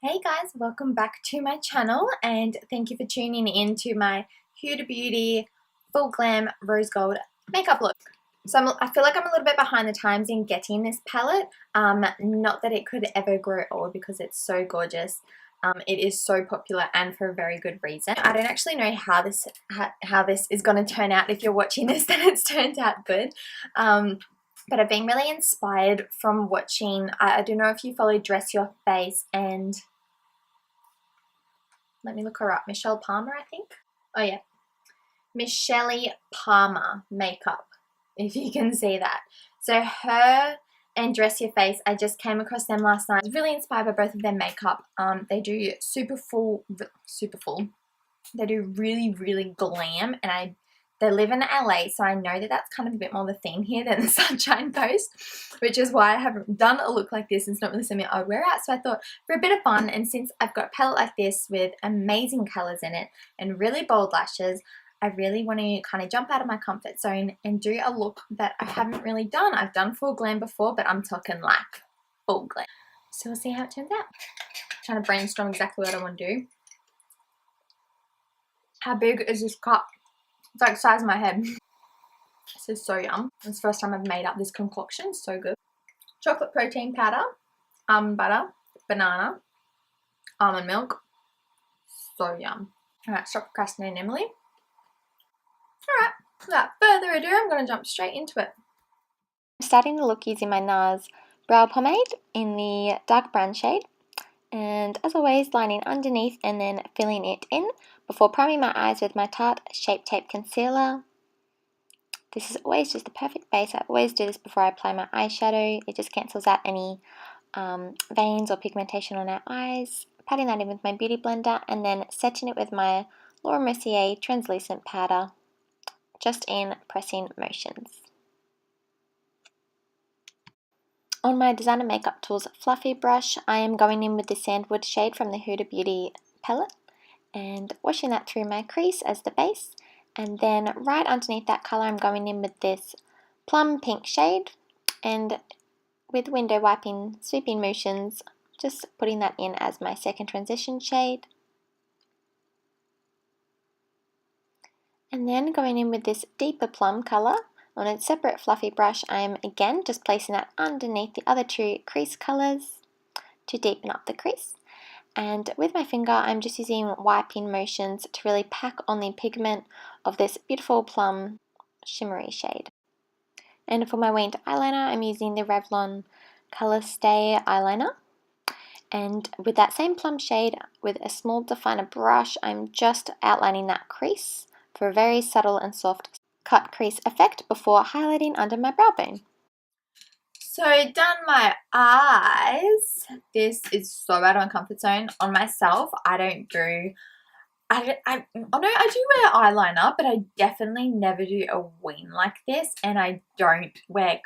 Hey guys, welcome back to my channel and thank you for tuning in to my Huda Beauty Full Glam Rose Gold makeup look. So I feel like I'm a little bit behind the times in getting this palette. Not that it could ever grow old because it's so gorgeous. It is so popular and for a very good reason. I don't actually know how this is going to turn out. If you're watching this, then it's turned out good. But I've been really inspired from watching, I don't know if you follow Dress Your Face and, let me look her up, Michelle Palmer, I think. Oh yeah, Michelle Palmer makeup, if you can see that. So her and Dress Your Face, I just came across them last night. I was really inspired by both of their makeup. They do super full. They do really glam, and they live in LA, so I know that that's kind of a bit more the theme here than the Sunshine Coast, which is why I haven't done a look like this. It's not really something I would wear out, so I thought for a bit of fun, and since I've got a palette like this with amazing colours in it and really bold lashes, I really want to kind of jump out of my comfort zone and do a look that I haven't really done. I've done full glam before, but I'm talking like full glam. So we'll see how it turns out. I'm trying to brainstorm exactly what I want to do. How big is this cup? It's like the size of my head. This is so yum. It's the first time I've made up this concoction. So good. Chocolate protein powder, almond butter, banana, almond milk. So yum. Alright, stop procrastinating, Emily. Alright, without further ado, I'm going to jump straight into it. I'm starting the look using my NARS brow pomade in the dark brown shade. And as always, lining underneath and then filling it in before priming my eyes with my Tarte Shape Tape Concealer. This is always just the perfect base. I always do this before I apply my eyeshadow. It just cancels out any veins or pigmentation on our eyes. Patting that in with my Beauty Blender and then setting it with my Laura Mercier translucent powder, just in pressing motions. On my Designer Makeup Tools fluffy brush, I am going in with the Sandwood shade from the Huda Beauty palette and washing that through my crease as the base. And then right underneath that colour, I'm going in with this plum pink shade and with window wiping sweeping motions, just putting that in as my second transition shade. And then going in with this deeper plum colour. On a separate fluffy brush, I'm again just placing that underneath the other two crease colours to deepen up the crease. And with my finger, I'm just using wiping motions to really pack on the pigment of this beautiful plum shimmery shade. And for my winged eyeliner, I'm using the Revlon Color Stay eyeliner. And with that same plum shade, with a small definer brush, I'm just outlining that crease for a very subtle and soft cut crease effect before highlighting under my brow bone. So done my eyes. This is so out of my comfort zone. On myself, I don't do, I do wear eyeliner, but I definitely never do a wing like this, and I don't wear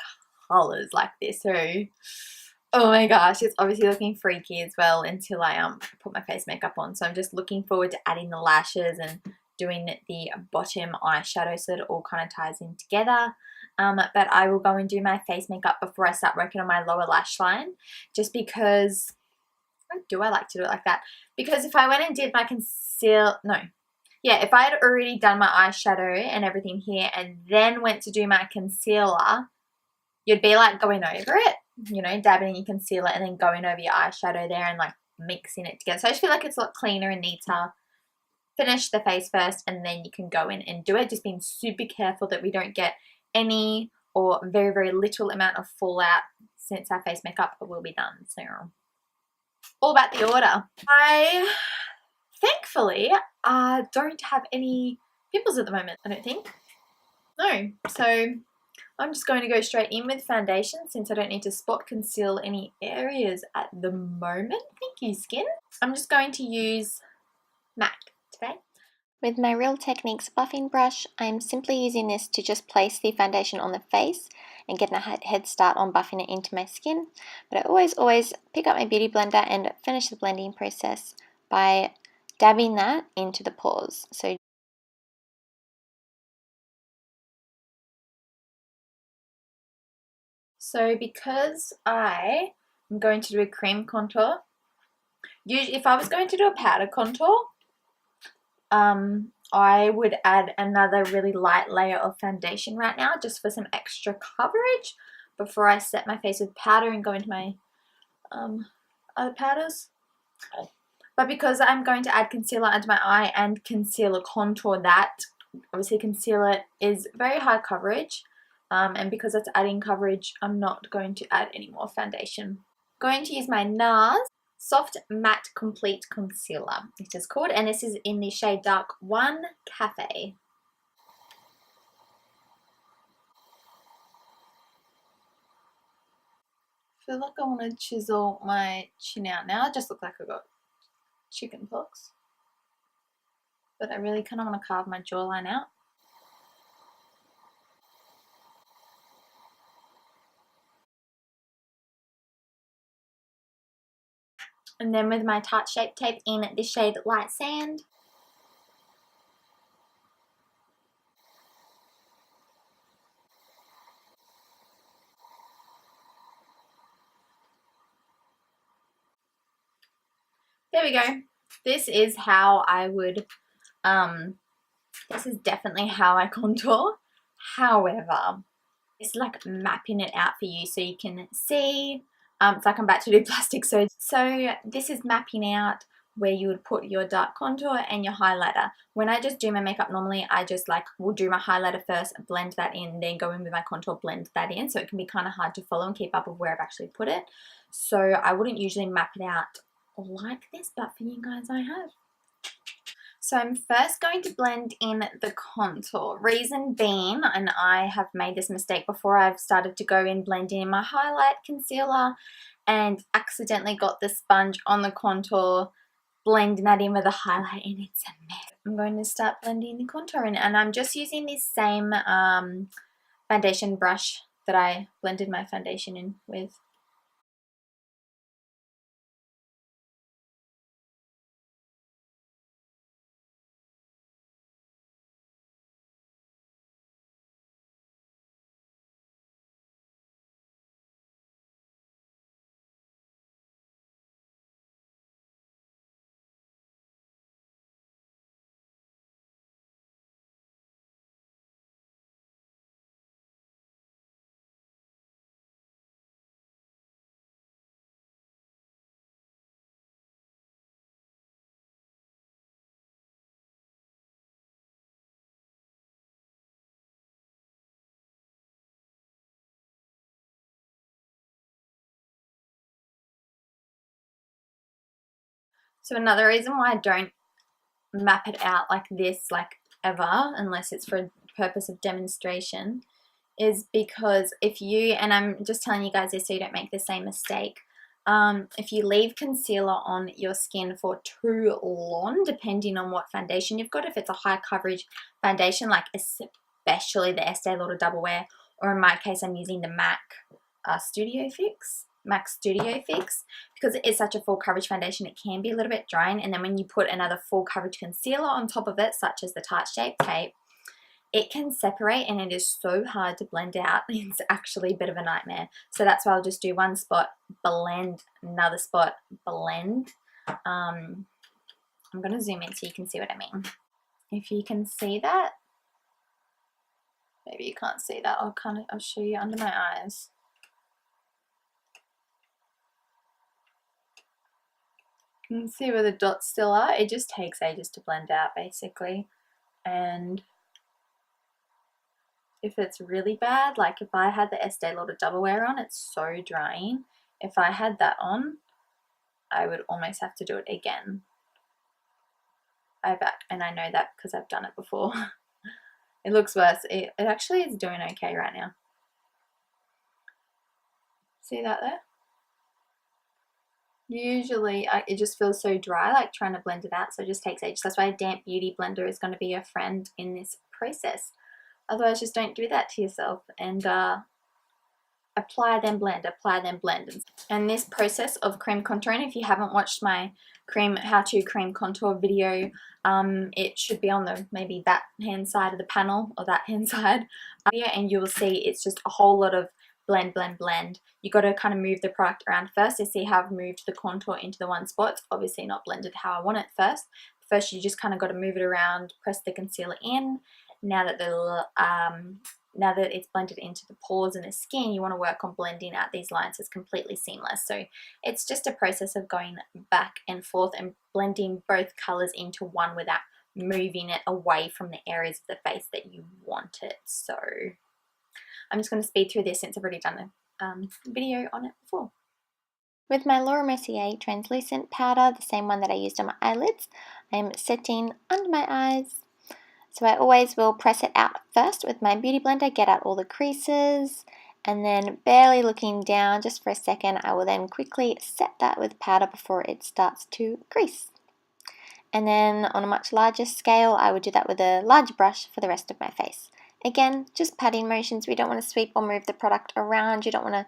colours like this. So, oh my gosh, it's obviously looking freaky as well until I put my face makeup on. So I'm just looking forward to adding the lashes and doing the bottom eyeshadow so that it all kind of ties in together. But I will go and do my face makeup before I start working on my lower lash line, just because, why do I like to do it like that? Because if I went and did my if I had already done my eyeshadow and everything here and then went to do my concealer, you'd be like going over it, you know, dabbing in your concealer and then going over your eyeshadow there and like mixing it together. So I just feel like it's a lot cleaner and neater. Finish the face first and then you can go in and do it. Just being super careful that we don't get any or very little amount of fallout since our face makeup will be done. So all about the order. I thankfully don't have any pimples at the moment, I don't think. No, so I'm just going to go straight in with foundation since I don't need to spot conceal any areas at the moment. Thank you, skin. I'm just going to use MAC today. With my Real Techniques buffing brush, I'm simply using this to just place the foundation on the face and get a head start on buffing it into my skin. But I always pick up my Beauty Blender and finish the blending process by dabbing that into the pores. So because I am going to do a cream contour Usually, if I was going to do a powder contour, I would add another really light layer of foundation right now just for some extra coverage before I set my face with powder and go into my other powders. But because I'm going to add concealer under my eye and concealer contour that, obviously concealer is very high coverage, and because it's adding coverage, I'm not going to add any more foundation. Going to use my NARS Soft Matte Complete Concealer, it is called, and this is in the shade Dark 1 Cafe. I feel like I want to chisel my chin out now. I just look like I got chicken pox. But I really kind of want to carve my jawline out. And then with my Tarte Shape Tape in the shade Light Sand. There we go. This is how I would, this is definitely how I contour. However, it's like mapping it out for you so you can see. It's like I'm about to do plastic surgery. So this is mapping out where you would put your dark contour and your highlighter. When I just do my makeup normally, I just like will do my highlighter first, blend that in, then go in with my contour, blend that in. So it can be kind of hard to follow and keep up with where I've actually put it. So I wouldn't usually map it out like this, but for you guys I have. So I'm first going to blend in the contour. Reason being, and I have made this mistake before, I've started to go in blending in my highlight concealer and accidentally got the sponge on the contour, blending that in with the highlight, and it's a mess. I'm going to start blending the contour in, and I'm just using this same foundation brush that I blended my foundation in with. So another reason why I don't map it out like this, like ever, unless it's for a purpose of demonstration, is because if you, and I'm just telling you guys this so you don't make the same mistake, if you leave concealer on your skin for too long, depending on what foundation you've got, if it's a high coverage foundation, like especially the Estee Lauder Double Wear, or in my case I'm using the MAC Studio Fix, because it is such a full coverage foundation, it can be a little bit drying, and then when you put another full coverage concealer on top of it, such as the Tarte Shape Tape, it can separate and it is so hard to blend out. It's actually a bit of a nightmare. So that's why I'll just do one spot, blend, another spot, blend. I'm going to zoom in so you can see what I mean. If you can see that, maybe you can't see that, I'll show you under my eyes. You can see where the dots still are. It just takes ages to blend out basically. And if it's really bad, like if I had the Estee Lauder Double Wear on, it's so drying. If I had that on, I would almost have to do it again. And I know that because I've done it before. It looks worse. It actually is doing okay right now. See that there? Usually it just feels so dry, like trying to blend it out, so it just takes ages. That's why a damp beauty blender is going to be your friend in this process. Otherwise, just don't do that to yourself, and apply then blend, apply then blend. And this process of cream contouring, if you haven't watched my how to cream contour video, it should be on the maybe that hand side of the panel or that hand side, and you will see it's just a whole lot of blend, blend, blend. You got to kind of move the product around first to see how I've moved the contour into the one spot. It's obviously not blended how I want it first. First, you just kind of got to move it around, press the concealer in. Now that it's blended into the pores and the skin, you want to work on blending out these lines. It's completely seamless. So it's just a process of going back and forth and blending both colors into one without moving it away from the areas of the face that you want it. So I'm just going to speed through this since I've already done a video on it before. With my Laura Mercier translucent powder, the same one that I used on my eyelids, I'm setting under my eyes. So I always will press it out first with my beauty blender, get out all the creases, and then barely looking down just for a second, I will then quickly set that with powder before it starts to crease. And then on a much larger scale, I would do that with a larger brush for the rest of my face. Again, just patting motions. We don't want to sweep or move the product around. You don't want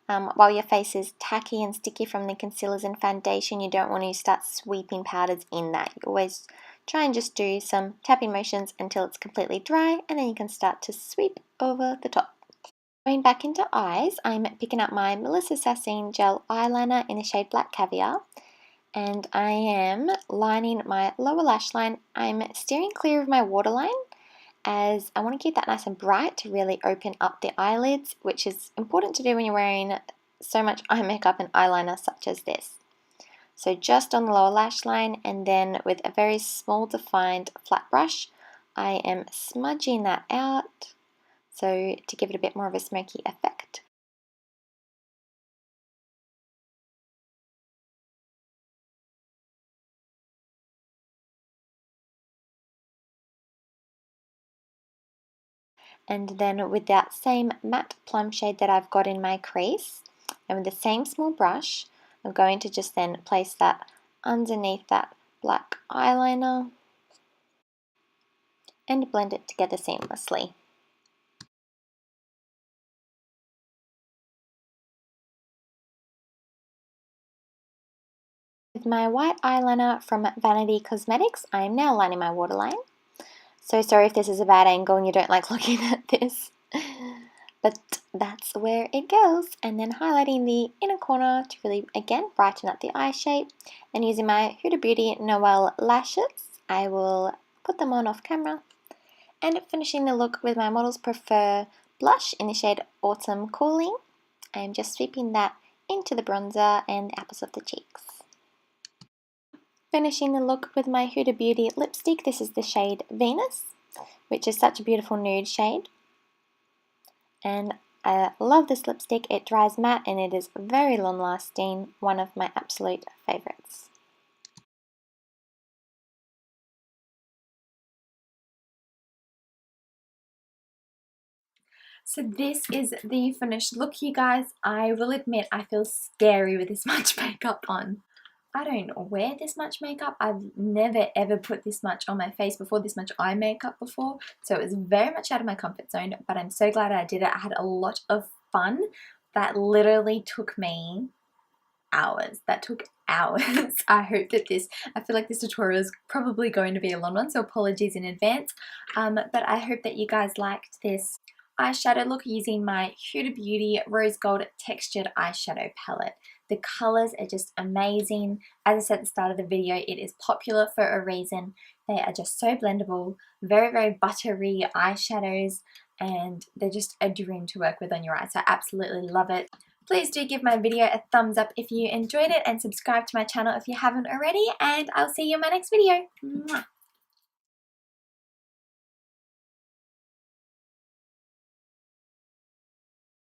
to, while your face is tacky and sticky from the concealers and foundation, you don't want to start sweeping powders in that. You always try and just do some tapping motions until it's completely dry, and then you can start to sweep over the top. Going back into eyes, I'm picking up my Melissa Sassine Gel Eyeliner in the shade Black Caviar, and I am lining my lower lash line. I'm steering clear of my waterline as I want to keep that nice and bright to really open up the eyelids, which is important to do when you're wearing so much eye makeup and eyeliner such as this. So just on the lower lash line, and then with a very small defined flat brush, I am smudging that out, so to give it a bit more of a smoky effect. And then with that same matte plum shade that I've got in my crease, and with the same small brush, I'm going to just then place that underneath that black eyeliner and blend it together seamlessly. With my white eyeliner from Vanity Cosmetics, I am now lining my waterline. So sorry if this is a bad angle and you don't like looking at this, but that's where it goes. And then highlighting the inner corner to really, again, brighten up the eye shape. And using my Huda Beauty Noel lashes, I will put them on off camera. And finishing the look with my Models Prefer blush in the shade Autumn Cooling. I am just sweeping that into the bronzer and the apples of the cheeks. Finishing the look with my Huda Beauty lipstick. This is the shade Venus, which is such a beautiful nude shade. And I love this lipstick. It dries matte and it is very long lasting. One of my absolute favorites. So this is the finished look, you guys. I will admit I feel scary with this much makeup on. I don't wear this much makeup. I've never ever put this much on my face before, this much eye makeup before. So it was very much out of my comfort zone, but I'm so glad I did it. I had a lot of fun. That literally took me hours. That took hours. I hope that I feel like this tutorial is probably going to be a long one, so apologies in advance. But I hope that you guys liked this eyeshadow look using my Huda Beauty Rose Gold Textured Eyeshadow Palette. The colours are just amazing. As I said at the start of the video, it is popular for a reason. They are just so blendable, very, very buttery eyeshadows, and they're just a dream to work with on your eyes. So I absolutely love it. Please do give my video a thumbs up if you enjoyed it, and subscribe to my channel if you haven't already, and I'll see you in my next video. Mwah.